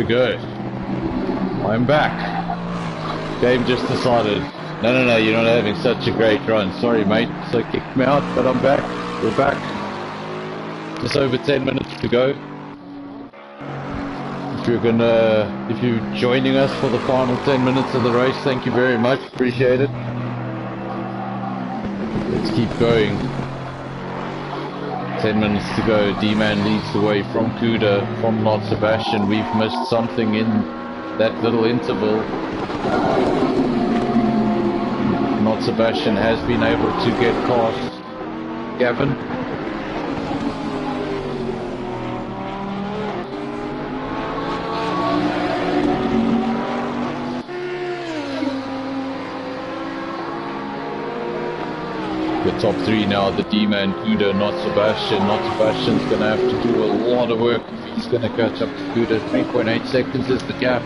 we go. I'm back. Game just decided. No, you're not having such a great run. Sorry, mate. So kicked me out, but I'm back. We're back. Just over 10 minutes to go. If you're joining us for the final 10 minutes of the race, thank you very much. Appreciate it. Let's keep going. 10 minutes to go. D-Man leads the way from Kuda, from Not Sebastian. We've missed something in that little interval. Not Sebastian has been able to get past Gavin. The top three now, the D-Man, Kuda, Not Sebastian. Not Sebastian's going to have to do a lot of work if he's going to catch up to Kuda. 3.8 seconds is the gap.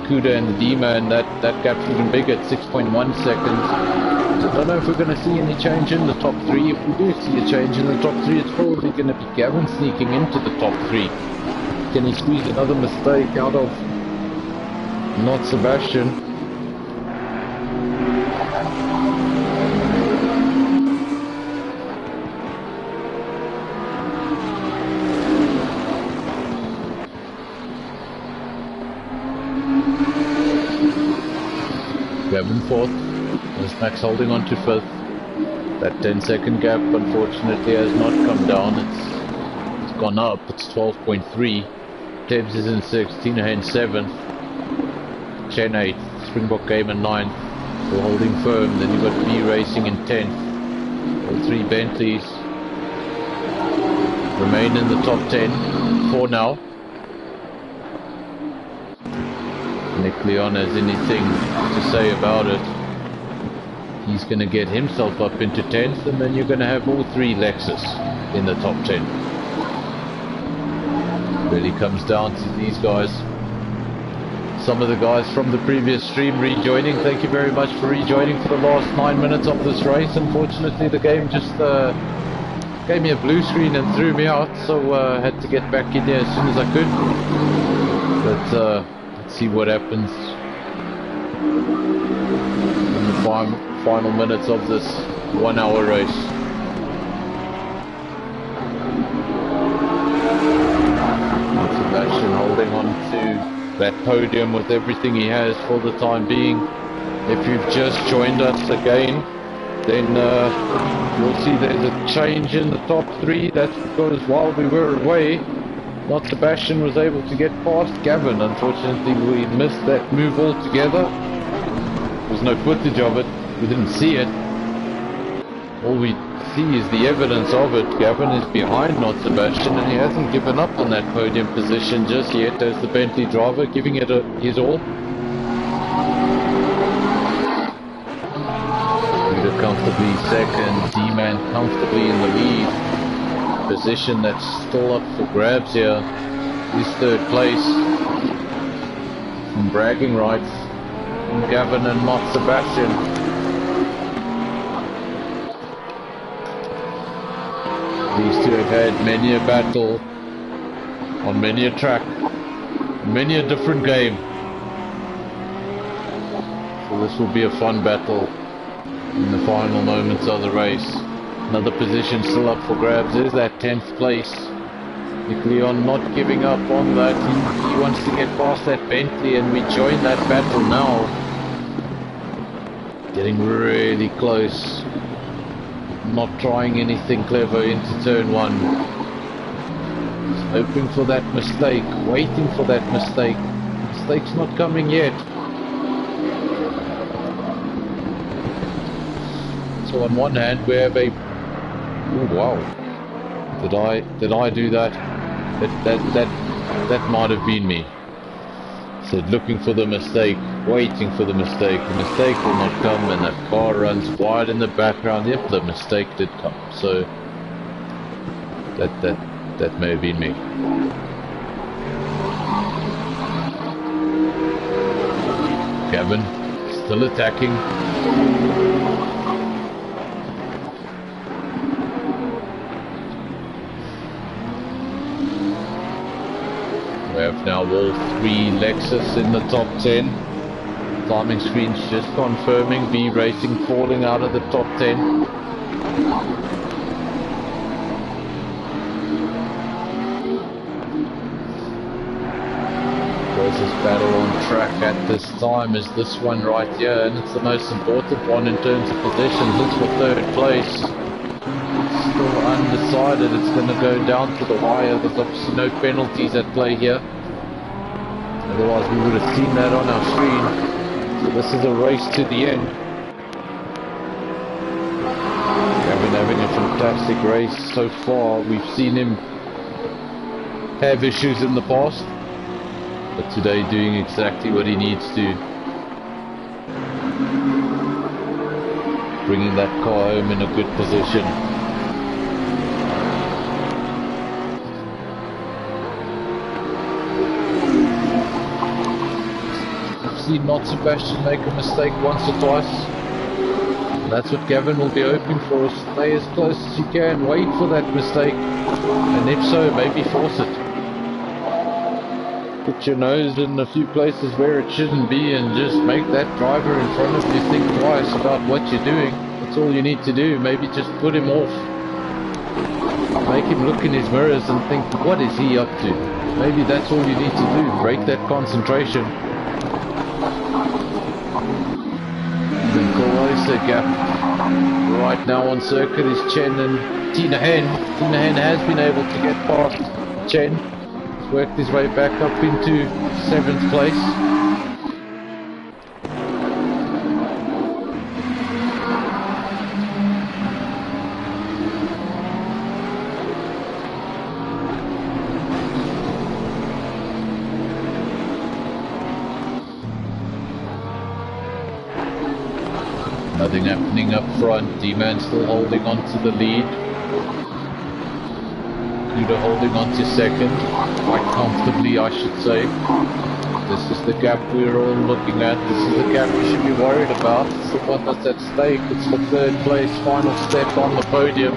Kuda and the D-Man, that gap's even bigger at 6.1 seconds. So I don't know if we're going to see any change in the top three. If we do see a change in the top three, it's probably going to be Gavin sneaking into the top three. Can he squeeze another mistake out of Not Sebastian? Gavin fourth, there's Max holding on to fifth. That 10-second gap unfortunately has not come down, it's gone up, it's 12.3. Tebs is in 6th, Tina in 7th, Chen 8th, Springbok Game in 9th, so holding firm. Then you've got B Racing in 10th, all three Bentleys remain in the top 10 for now. Nick Leon has anything to say about it, he's going to get himself up into 10th, and then you're going to have all three Lexus in the top 10. Really comes down to these guys. Some of the guys from the previous stream rejoining. Thank you very much for rejoining for the last 9 minutes of this race. Unfortunately the game just gave me a blue screen and threw me out, so I had to get back in there as soon as I could. But let's see what happens in the final minutes of this 1 hour race. Sebastian holding on to that podium with everything he has for the time being. If you've just joined us again, then you'll see there's a change in the top three. That's because while we were away, Not Sebastian was able to get past Gavin. Unfortunately, we missed that move altogether. There's no footage of it. We didn't see it. All we see is the evidence of it. Gavin is behind Not Sebastian, and he hasn't given up on that podium position just yet as the Bentley driver, giving it his all. Kuda comfortably second, D-Man comfortably in the lead. Position that's still up for grabs here is third place. Some bragging rights from Gavin and Not Sebastian. These two have had many a battle on many a track, many a different game. So this will be a fun battle in the final moments of the race. Another position still up for grabs is that 10th place. Nick Leon not giving up on that. He wants to get past that Bentley, and we join that battle now. Getting really close. Not trying anything clever into turn one. Just hoping for that mistake, waiting for that mistake. Mistake's not coming yet. So on one hand we have a... Oh wow. Did I do that? That might have been me. Said looking for the mistake, waiting for the mistake. The mistake will not come, and that car runs wide in the background. Yep, the mistake did come. So that may have been me. Gavin still attacking. We have now now all three Lexus in the top 10. Timing screen's just confirming B Racing falling out of the top 10. Closest battle on track at this time is this one right here, and it's the most important one in terms of positions. It's for third place. Still undecided. It's going to go down to the wire. There's obviously no penalties at play here. Otherwise we would have seen that on our screen. So this is a race to the end. We've been having a fantastic race so far. We've seen him have issues in the past, but today doing exactly what he needs to. Bringing that car home in a good position. I've seen not Sebastian make a mistake once or twice. That's what Gavin will be hoping for. Stay as close as you can, wait for that mistake, and if so, maybe force it. Put your nose in a few places where it shouldn't be and just make that driver in front of you think twice about what you're doing. That's all you need to do. Maybe just put him off. Make him look in his mirrors and think, what is he up to? Maybe that's all you need to do. Break that concentration. The closer gap right now on circuit is Chen and Tina Hen. Tina Hen has been able to get past Chen. Worked his way back up into 7th place. Nothing happening up front. D-Man still holding on to the lead. Kuda holding on to 2nd, quite comfortably I should say. This is the gap we're all looking at. This is the gap we should be worried about. It's the one that's at stake. It's for 3rd place, final step on the podium.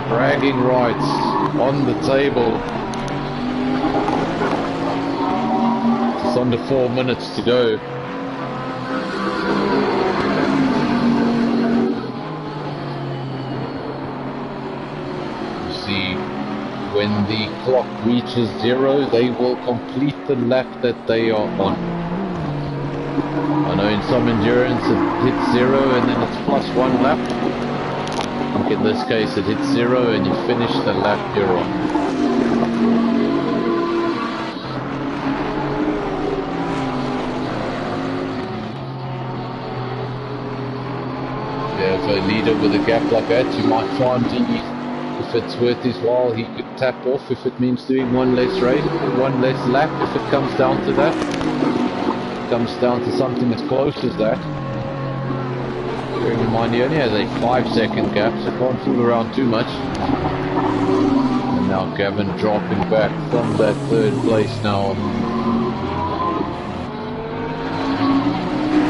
Bragging rights on the table. It's under 4 minutes to go. You see, when the clock reaches 0, they will complete the lap that they are on. I know in some endurance it hits 0 and then it's +1 lap. I think in this case it hits 0 and you finish the lap you're on. If you have a leader with a gap like that, you might find if it's worth his while, he could tap off if it means doing one less race, one less lap, if it comes down to that. It comes down to something as close as that. Bearing in mind he only has a 5-second gap, so can't fool around too much. And now Gavin dropping back from that 3rd place now.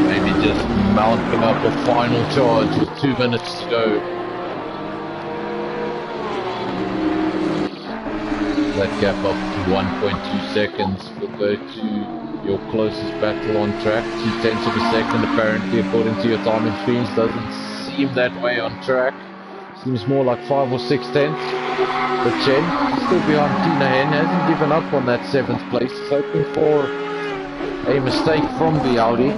Maybe just mounting up a final charge with 2 minutes to go. That gap up to 1.2 seconds will go to your closest battle on track. 0.2 of a second apparently according to your timing screens. Doesn't seem that way on track. Seems more like 5 or 6 tenths. But Chen, still behind Tina Hen, hasn't given up on that 7th place. He's hoping for a mistake from the Audi,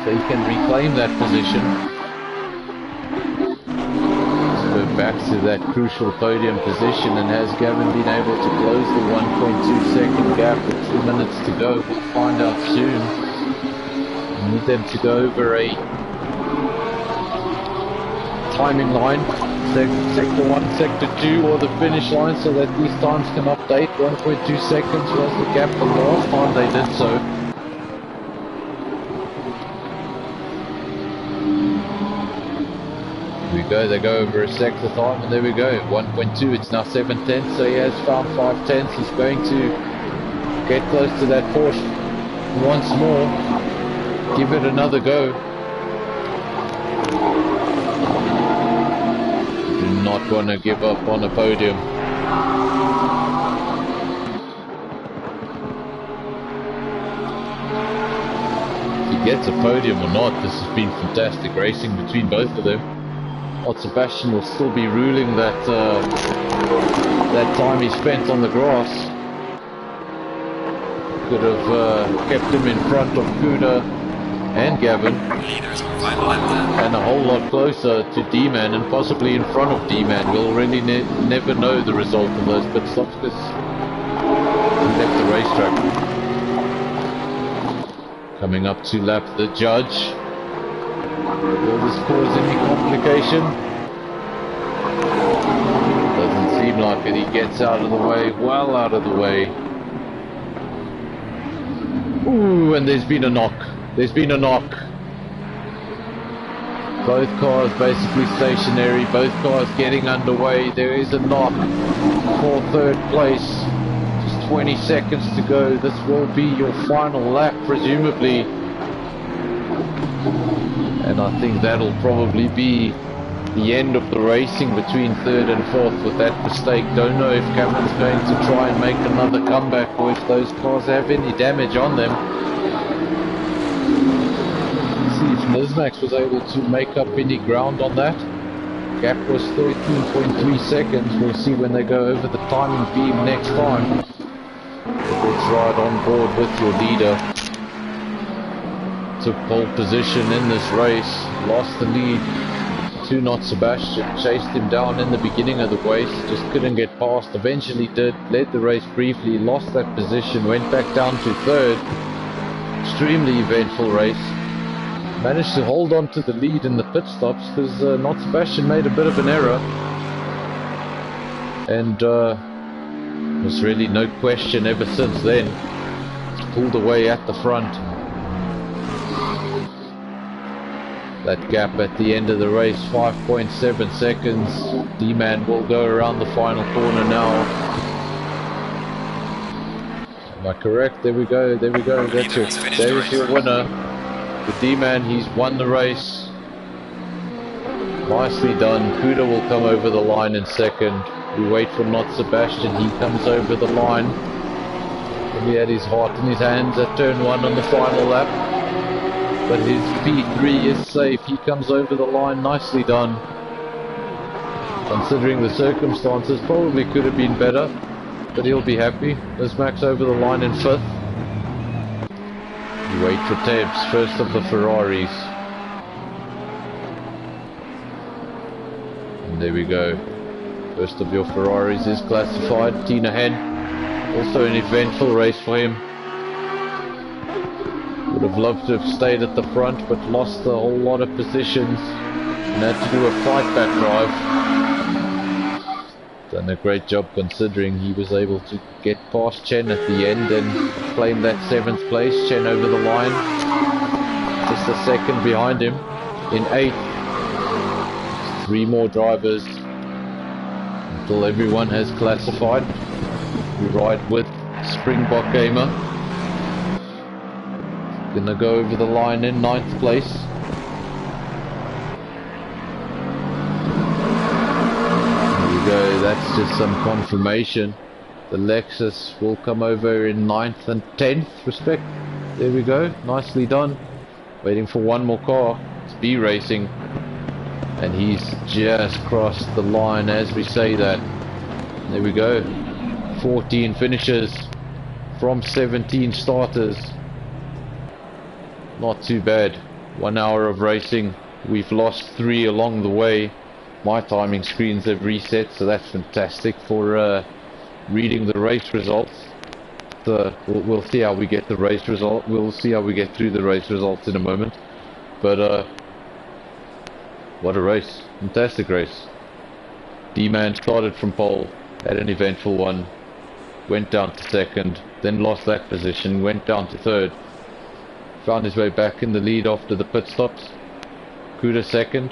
so he can reclaim that position. Back to that crucial podium position, and has Gavin been able to close the 1.2 second gap with 2 minutes to go? We'll find out soon. We need them to go over a timing line, sector 1, sector 2 or the finish line, so that these times can update. 1.2 seconds was the gap the last time they did so. They go over a sector time, and there we go, 1.2, it's now 7 tenths, so he has found 5 tenths. He's going to get close to that Porsche once more, give it another go. Do not want to give up on a podium. gets a podium or not, this has been fantastic racing between both of them. Odd Sebastian will still be ruling that that time he spent on the grass. Could have kept him in front of Kuda and Gavin, and a whole lot closer to D-Man and possibly in front of D-Man. We'll really never know the result of those pit stops because he left the racetrack. Coming up to lap the judge. Will this cause any complication? Doesn't seem like it. He gets out of the way, well out of the way. Ooh, and there's been a knock. There's been a knock. Both cars basically stationary, both cars getting underway. There is a knock for third place. Just 20 seconds to go. This will be your final lap, presumably. And I think that'll probably be the end of the racing between third and fourth with that mistake. Don't know if Cameron's going to try and make another comeback or if those cars have any damage on them. See if Nismax was able to make up any ground on that. Gap was 13.3 seconds. We'll see when they go over the timing beam next time. Let's ride on board with your leader. Took pole position in this race, lost the lead to Not Sebastian, chased him down in the beginning of the race, just couldn't get past, eventually did, led the race briefly, lost that position, went back down to third. Extremely eventful race. Managed to hold on to the lead in the pit stops because Not Sebastian made a bit of an error. And there's really no question ever since then. Pulled away at the front. That gap at the end of the race, 5.7 seconds. D-Man will go around the final corner now. Am I correct? There we go, there we go. That's it. There is your winner. The D-Man, he's won the race. Nicely done. Kuda will come over the line in second. We wait for Not Sebastian. He comes over the line. And he had his heart in his hands at turn 1 on the final lap. But his P3 is safe. He comes over the line. Nicely done. Considering the circumstances, probably could have been better. But he'll be happy. There's Max over the line in 5th. We wait for Tebs, first of the Ferraris. And there we go. First of your Ferraris is classified. Tina Hen. Also an eventful race for him. Would have loved to have stayed at the front, but lost a whole lot of positions and had to do a fight back drive. Done a great job considering he was able to get past Chen at the end and claim that 7th place. Chen over the line, just a second behind him in 8th. 3 more drivers until everyone has classified. We ride with Springbok Gamer. Gonna go over the line in 9th place. There we go, that's just some confirmation. The Lexus will come over in 9th and 10th respect. There we go, nicely done. Waiting for one more car. It's B Racing. And he's just crossed the line as we say that. There we go. 14 finishes from 17 starters. Not too bad. 1 hour of racing. We've lost 3 along the way. My timing screens have reset, so that's fantastic for reading the race results. We'll see how we get the race result. We'll see how we get through the race results in a moment. But what a race. Fantastic race. D-Man started from pole, had an eventful one, went down to 2nd, then lost that position, went down to 3rd. Found his way back in the lead after the pit stops. Kuda 2nd.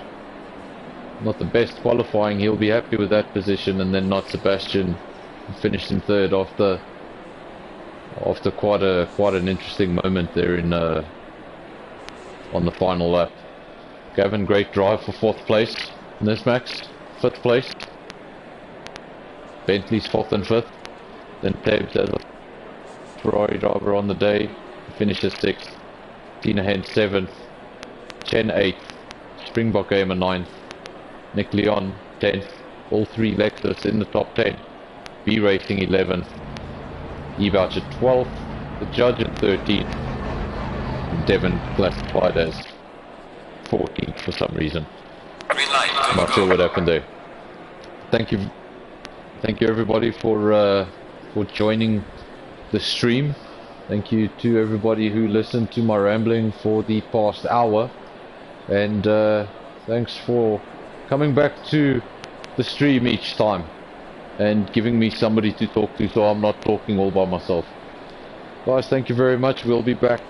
Not the best qualifying, he'll be happy with that position. And then Not Sebastian finished in 3rd after quite an interesting moment there in on the final lap. Gavin, great drive for 4th place. Nismax, 5th place. Bentley's 4th and 5th. Then Tabs as a Ferrari driver on the day, finishes 6th. Tina Hen 7th, Chen 8th, Springbok Gamer 9th, Nick Leon 10th, all 3 Lexus in the top 10, B Racing 11th, E-Voucher 12th, the Judge at 13th, and Devon classified as 14th for some reason. I'm not sure what happened there. Thank you everybody for joining the stream. Thank you to everybody who listened to my rambling for the past hour, and thanks for coming back to the stream each time and giving me somebody to talk to, so I'm not talking all by myself. Guys, thank you very much. We'll be back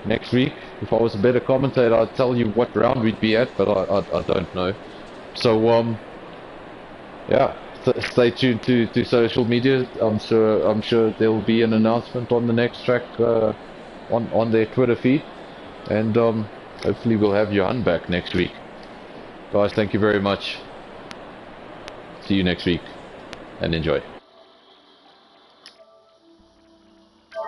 next week. If I was a better commentator, I'd tell you what round we'd be at, but I don't know. So yeah, stay tuned to social media. I'm sure there will be an announcement on the next track on their Twitter feed, and hopefully we'll have Johan back next week. Guys, thank you very much. See you next week, and enjoy.